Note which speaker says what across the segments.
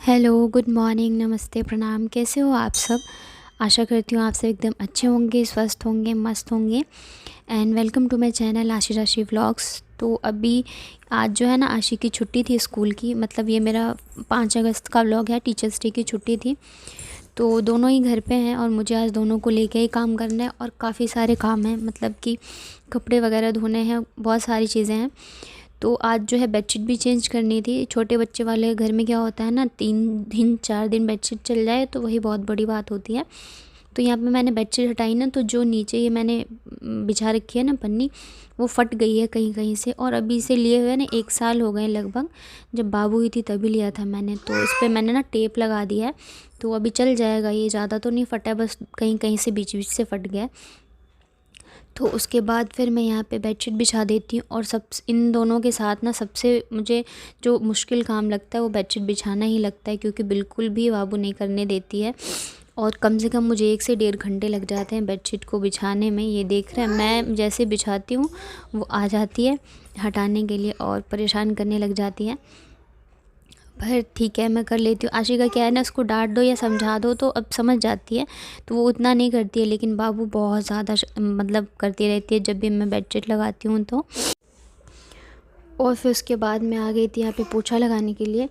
Speaker 1: Hello, good morning, नमस्ते, प्रणाम। कैसे हो आप सब? आशा करती हूँ आप सब एकदम अच्छे होंगे, स्वस्थ होंगे, मस्त होंगे। And welcome to my channel Ashi Rashi vlogs. तो अभी आज जो है ना, आशी की छुट्टी थी स्कूल की। मतलब ये मेरा 5 अगस्त का व्लॉग है। टीचर्स डे की छुट्टी थी, तो दोनों ही घर पे हैं और मुझे आज दोनों को लेके ही काम करना है और काफ़ी सारे काम हैं। मतलब कि कपड़े वगैरह धोने हैं, बहुत सारी चीज़ें हैं। तो आज जो है बेडशीट भी चेंज करनी थी। छोटे बच्चे वाले घर में क्या होता है ना, 3 दिन 4 दिन बेडशीट चल जाए तो वही बहुत बड़ी बात होती है। तो यहाँ पे मैंने बेडशीट हटाई ना, तो जो नीचे ये मैंने बिछा रखी है ना पन्नी, वो फट गई है कहीं कहीं से। और अभी इसे लिए हुए ना 1 साल हो गए लगभग। जब बाबू हुई थी तभी लिया था मैंने। तो इस पर मैंने ना टेप लगा दिया है, तो अभी चल जाएगा। ये ज़्यादा तो नहीं फटा है, बस कहीं कहीं से बीच बीच से फट गया है। तो उसके बाद फिर मैं यहाँ पे बेडशीट बिछा देती हूँ। और सब इन दोनों के साथ ना सबसे मुझे जो मुश्किल काम लगता है वो बेडशीट बिछाना ही लगता है, क्योंकि बिल्कुल भी बाबू नहीं करने देती है। और कम से कम मुझे 1 से 1.5 घंटे लग जाते हैं बेडशीट को बिछाने में। ये देख रहे हैं, मैं जैसे बिछाती हूँ वो आ जाती है हटाने के लिए और परेशान करने लग जाती है। पर ठीक है, मैं कर लेती हूँ। आशिका क्या है ना, उसको डांट दो या समझा दो तो अब समझ जाती है, तो वो उतना नहीं करती है। लेकिन बाबू बहुत ज़्यादा मतलब करती रहती है जब भी मैं बेडशीट लगाती हूँ तो। और फिर उसके बाद मैं आ गई थी यहाँ पे पोछा लगाने के लिए।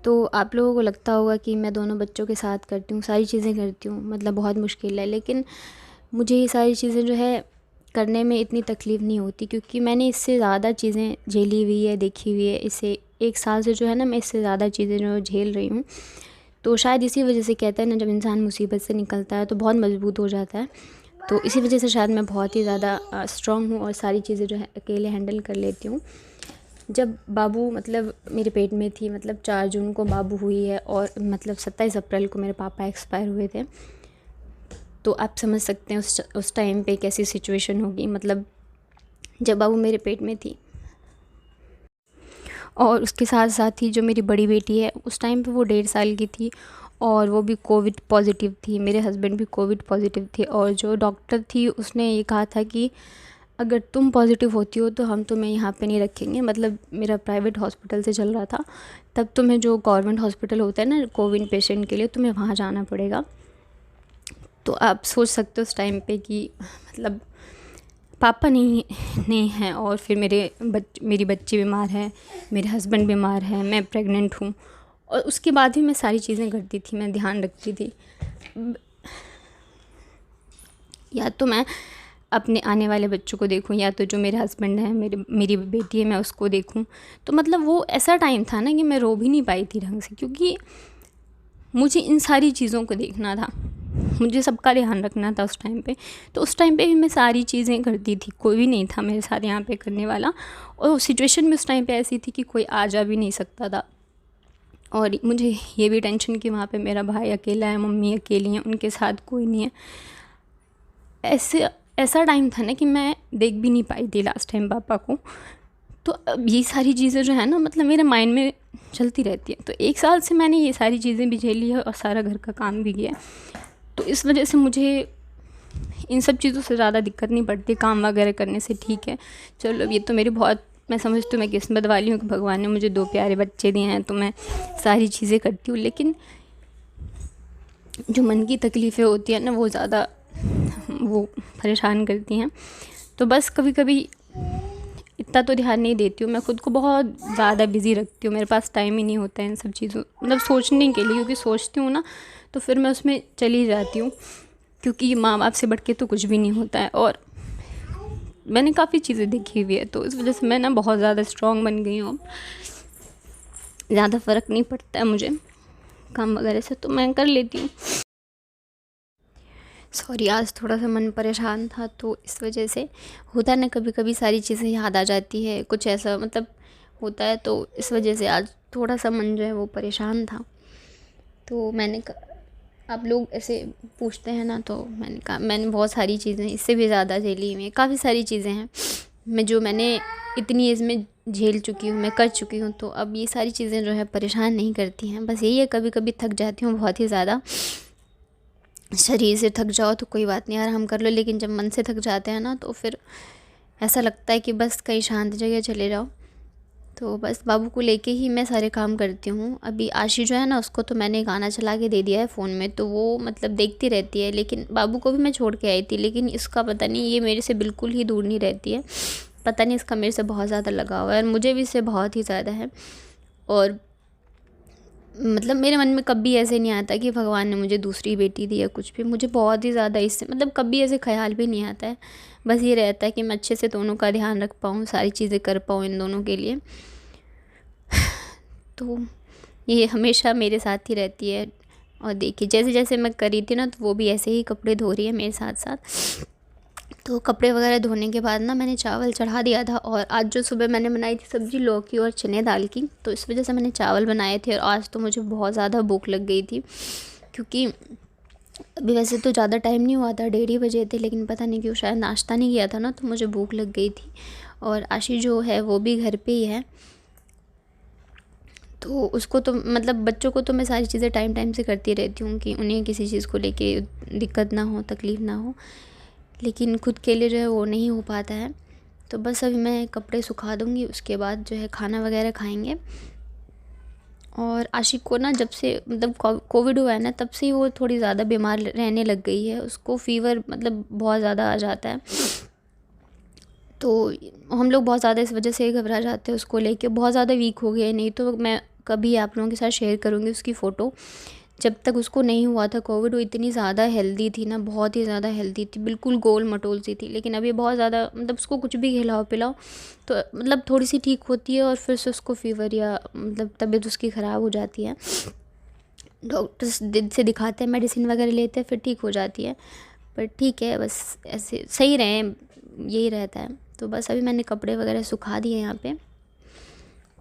Speaker 1: तो आप लोगों को लगता होगा कि मैं दोनों बच्चों के साथ करती हूँ, सारी चीज़ें करती हूँ, मतलब बहुत मुश्किल है। लेकिन मुझे ये सारी चीज़ें जो है करने में इतनी तकलीफ़ नहीं होती, क्योंकि मैंने इससे ज़्यादा चीज़ें झेली हुई है, देखी हुई है। इसे 1 साल से जो है ना, मैं इससे ज़्यादा चीज़ें जो झेल रही हूँ। तो शायद इसी वजह से कहते हैं ना, जब इंसान मुसीबत से निकलता है तो बहुत मजबूत हो जाता है। तो इसी वजह से शायद मैं बहुत ही ज़्यादा स्ट्रॉन्ग हूँ और सारी चीज़ें जो है अकेले हैंडल कर लेती हूँ। जब बाबू मतलब मेरे पेट में थी, मतलब 4 जून को बाबू हुई है और मतलब 27 अप्रैल को मेरे पापा एक्सपायर हुए थे। तो आप समझ सकते हैं उस टाइम पे कैसी सिचुएशन होगी। मतलब जब बाबू मेरे पेट में थी, और उसके साथ साथ ही जो मेरी बड़ी बेटी है, उस टाइम पे वो 1.5 साल की थी और वो भी कोविड पॉजिटिव थी। मेरे हस्बैंड भी कोविड पॉजिटिव थे और जो डॉक्टर थी उसने ये कहा था कि अगर तुम पॉजिटिव होती हो तो हम तुम्हें यहाँ पे नहीं रखेंगे। मतलब मेरा प्राइवेट हॉस्पिटल से चल रहा था, तब तुम्हें जो गवर्नमेंट हॉस्पिटल होता है ना कोविड पेशेंट के लिए, तुम्हें वहाँ जाना पड़ेगा। तो आप सोच सकते हो उस टाइम पे कि मतलब पापा नहीं हैं और फिर मेरी बच्ची बीमार है, मेरे हस्बैंड बीमार है, मैं प्रेग्नेंट हूँ। और उसके बाद भी मैं सारी चीज़ें करती थी, मैं ध्यान रखती थी। या तो मैं अपने आने वाले बच्चों को देखूं, या तो जो मेरे हस्बैंड है, मेरी बेटी है, मैं उसको देखूं। तो मतलब वो ऐसा टाइम था ना कि मैं रो भी नहीं पाई थी ढंग से, क्योंकि मुझे इन सारी चीज़ों को देखना था, मुझे सबका ध्यान रखना था उस टाइम पे। तो उस टाइम पे भी मैं सारी चीज़ें करती थी, कोई भी नहीं था मेरे साथ यहाँ पे करने वाला। और सिचुएशन भी उस टाइम पे ऐसी थी कि कोई आ जा भी नहीं सकता था। और मुझे ये भी टेंशन कि वहाँ पे मेरा भाई अकेला है, मम्मी अकेली हैं, उनके साथ कोई नहीं है। ऐसा टाइम था ना कि मैं देख भी नहीं पाई थी लास्ट टाइम पापा को। तो अब ये सारी चीज़ें जो है ना, मतलब मेरे माइंड में चलती रहती है। तो 1 साल से मैंने ये सारी चीज़ें भी झेली है और सारा घर का काम भी किया है। तो इस वजह से मुझे इन सब चीज़ों से ज़्यादा दिक्कत नहीं पड़ती काम वगैरह करने से। ठीक है, चलो ये तो मेरी बहुत, मैं समझती हूँ मैं किस्मत वाली हूँ कि भगवान ने मुझे 2 प्यारे बच्चे दिए हैं, तो मैं सारी चीज़ें करती हूँ। लेकिन जो मन की तकलीफ़ें होती हैं ना, वो ज़्यादा वो परेशान करती हैं। तो बस कभी कभी इतना तो ध्यान नहीं देती हूँ, मैं खुद को बहुत ज़्यादा बिज़ी रखती हूँ। मेरे पास टाइम ही नहीं होता है इन सब चीज़ों, मतलब सोचने के लिए, क्योंकि सोचती हूँ ना तो फिर मैं उसमें चली जाती हूँ। क्योंकि माँ बाप से बढ़ के तो कुछ भी नहीं होता है, और मैंने काफ़ी चीज़ें देखी हुई है, तो इस वजह से मैं ना बहुत ज़्यादा स्ट्रॉन्ग बन गई हूँ। ज़्यादा फ़र्क नहीं पड़ता है मुझे काम वगैरह से, तो मैं कर लेती हूँ। सॉरी, आज थोड़ा सा मन परेशान था, तो इस वजह से होता ना, कभी कभी सारी चीज़ें याद आ जाती है, कुछ ऐसा मतलब होता है। तो इस वजह से आज थोड़ा सा मन जो है वो परेशान था। तो आप लोग ऐसे पूछते हैं ना, तो मैंने कहा मैंने बहुत सारी चीज़ें इससे भी ज़्यादा झेली हुई हैं। काफ़ी सारी चीज़ें हैं मैंने इतनी एज में झेल चुकी हूँ, मैं कर चुकी हूँ। तो अब ये सारी चीज़ें जो है परेशान नहीं करती हैं। बस यही है, कभी कभी थक जाती हूँ बहुत ही ज़्यादा। शरीर से थक जाओ तो कोई बात नहीं, आराम कर लो, लेकिन जब मन से थक जाते हैं ना, तो फिर ऐसा लगता है कि बस कहीं शांत जगह चले जाओ। तो बस बाबू को लेके ही मैं सारे काम करती हूँ। अभी आशी जो है ना, उसको तो मैंने गाना चला के दे दिया है फ़ोन में, तो वो मतलब देखती रहती है। लेकिन बाबू को भी मैं छोड़ के आई थी, लेकिन इसका पता नहीं, ये मेरे से बिल्कुल ही दूर नहीं रहती है। पता नहीं इसका मेरे से बहुत ज़्यादा लगाव है, और मुझे भी इससे बहुत ही ज़्यादा है। और मतलब मेरे मन में कभी ऐसे नहीं आता कि भगवान ने मुझे दूसरी बेटी दी या कुछ भी। मुझे बहुत ही ज़्यादा इससे मतलब कभी ऐसे ख्याल भी नहीं आता है। बस ये रहता है कि मैं अच्छे से दोनों का ध्यान रख पाऊँ, सारी चीज़ें कर पाऊँ इन दोनों के लिए। तो ये हमेशा मेरे साथ ही रहती है। और देखिए जैसे जैसे मैं कर रही थी ना, तो वो भी ऐसे ही कपड़े धो रही है मेरे साथ साथ। तो कपड़े वगैरह धोने के बाद ना मैंने चावल चढ़ा दिया था। और आज जो सुबह मैंने बनाई थी सब्ज़ी लौकी और चने दाल की, तो इस वजह से मैंने चावल बनाए थे। और आज तो मुझे बहुत ज़्यादा भूख लग गई थी, क्योंकि अभी वैसे तो ज़्यादा टाइम नहीं हुआ था, 1:30 बजे थे, लेकिन पता नहीं क्यों शायद नाश्ता नहीं किया था ना, तो मुझे भूख लग गई थी। और आशी जो है वो भी घर पे ही है, तो उसको तो मतलब बच्चों को तो मैं सारी चीज़ें टाइम टाइम से करती रहती हूँ कि उन्हें किसी चीज़ को लेके दिक्कत ना हो, तकलीफ़ ना हो। लेकिन खुद के लिए जो है वो नहीं हो पाता है। तो बस अभी मैं कपड़े सुखा दूँगी, उसके बाद जो है खाना वगैरह खाएंगे। और आशिक को ना जब से मतलब कोविड हुआ है ना, तब से ही वो थोड़ी ज़्यादा बीमार रहने लग गई है। उसको फ़ीवर मतलब बहुत ज़्यादा आ जाता है, तो हम लोग बहुत ज़्यादा इस वजह से घबरा जाते हैं उसको लेके। बहुत ज़्यादा वीक हो गया है, नहीं तो मैं कभी आप लोगों के साथ शेयर करूँगी उसकी फ़ोटो। जब तक उसको नहीं हुआ था कोविड, वो इतनी ज़्यादा हेल्दी थी ना, बहुत ही ज़्यादा हेल्दी थी, बिल्कुल गोल मटोल सी थी। लेकिन अभी बहुत ज़्यादा मतलब उसको कुछ भी खिलाओ पिलाओ तो मतलब थोड़ी सी ठीक होती है, और फिर से उसको फ़ीवर या मतलब तबीयत उसकी ख़राब हो जाती है। डॉक्टर से दिखाते हैं, मेडिसिन वगैरह लेते हैं, फिर ठीक हो जाती है। पर ठीक है, बस ऐसे सही रहें यही रहता है। तो बस अभी मैंने कपड़े वगैरह सुखा दिए यहाँ पे।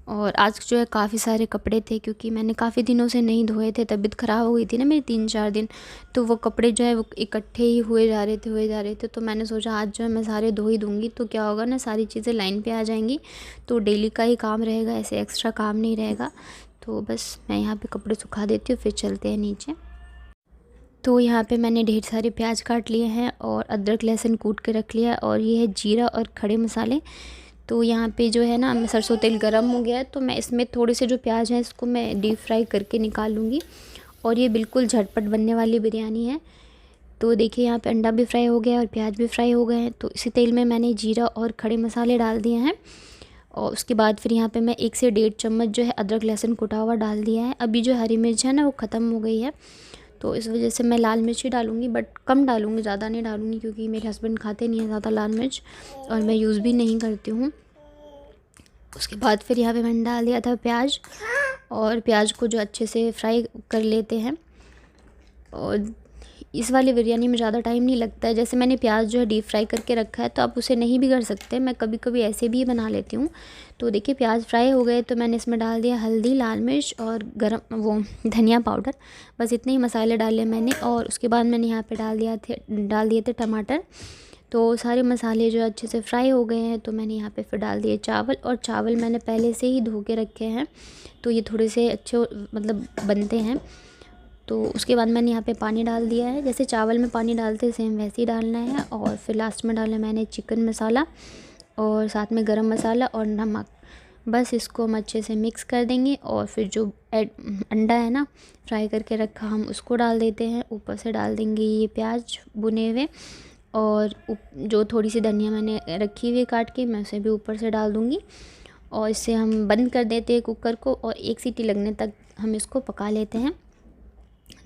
Speaker 1: और आज जो है काफ़ी सारे कपड़े थे, क्योंकि मैंने काफ़ी दिनों से नहीं धोए थे, तबीयत ख़राब हो गई थी ना मेरी 3-4 दिन। तो वो कपड़े जो है वो इकट्ठे ही हुए जा रहे थे। तो मैंने सोचा आज जो है मैं सारे धो ही दूँगी, तो क्या होगा ना, सारी चीज़ें लाइन पे आ जाएंगी, तो डेली का ही काम रहेगा, ऐसे एक्स्ट्रा काम नहीं रहेगा। तो बस मैं यहाँ पे कपड़े सुखा देती हूँ, फिर चलते हैं नीचे। तो यहाँ पे मैंने ढेर सारे प्याज काट लिए हैं, और अदरक लहसुन कूट के रख लिया, और ये है जीरा और खड़े मसाले। तो यहाँ पे जो है ना, सरसों तेल गरम हो गया है, तो मैं इसमें थोड़े से जो प्याज हैं इसको मैं डीप फ्राई करके निकाल लूँगी। और ये बिल्कुल झटपट बनने वाली बिरयानी है। तो देखिए यहाँ पे अंडा भी फ्राई हो गया है और प्याज भी फ्राई हो गए हैं। तो इसी तेल में मैंने जीरा और खड़े मसाले डाल दिए हैं, और उसके बाद फिर यहाँ पे मैं 1 से 1.5 चम्मच जो है अदरक लहसुन कुटा हुआ डाल दिया है। अभी जो हरी मिर्च है ना वो ख़त्म हो गई है, तो इस वजह से मैं लाल मिर्च ही डालूँगी, बट कम डालूँगी, ज़्यादा नहीं डालूँगी, क्योंकि मेरे हस्बैंड खाते नहीं हैं ज़्यादा लाल मिर्च, और मैं यूज़ भी नहीं करती हूँ। उसके बाद फिर यहाँ पे मैंने डाल दिया था प्याज, और प्याज को जो अच्छे से फ्राई कर लेते हैं। और इस वाली बिरयानी में ज़्यादा टाइम नहीं लगता है। जैसे मैंने प्याज जो है डीप फ्राई करके रखा है, तो आप उसे नहीं भी कर सकते, मैं कभी कभी ऐसे भी बना लेती हूँ। तो देखिए प्याज फ्राई हो गए, तो मैंने इसमें डाल दिया हल्दी, लाल मिर्च और गरम वो धनिया पाउडर, बस इतने ही मसाले डाले मैंने। और उसके बाद मैंने यहाँ पे डाल दिए थे टमाटर। तो सारे मसाले जो अच्छे से फ्राई हो गए हैं, तो मैंने यहाँ पे फिर डाल दिए चावल, और चावल मैंने पहले से ही धो के रखे हैं, तो ये थोड़े से अच्छे मतलब बनते हैं। तो उसके बाद मैंने यहाँ पे पानी डाल दिया है, जैसे चावल में पानी डालते सेम वैसे ही डालना है। और फिर लास्ट में डाला मैंने चिकन मसाला, और साथ में गरम मसाला और नमक। बस इसको हम अच्छे से मिक्स कर देंगे, और फिर जो अंडा है ना फ्राई करके रखा, हम उसको डाल देते हैं। ऊपर से डाल देंगे ये प्याज भुने हुए, और जो थोड़ी सी धनिया मैंने रखी हुई काट के, मैं उसे भी ऊपर से डाल दूँगी। और इससे हम बंद कर देते हैं कुकर को, और 1 सीटी लगने तक हम इसको पका लेते हैं।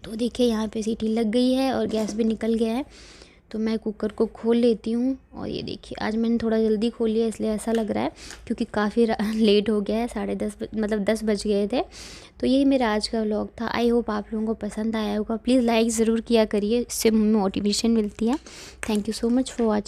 Speaker 1: तो देखिए यहाँ पे सीटी लग गई है और गैस भी निकल गया है, तो मैं कुकर को खोल लेती हूँ। और ये देखिए आज मैंने थोड़ा जल्दी खोल लिया, इसलिए ऐसा लग रहा है, क्योंकि काफ़ी लेट हो गया है, 10:30 मतलब 10 बज गए थे। तो यही मेरा आज का व्लॉग था। आई होप आप लोगों को पसंद आया होगा। प्लीज़ लाइक ज़रूर किया करिए, इससे मोटिवेशन मिलती है। Thank you so much for watching.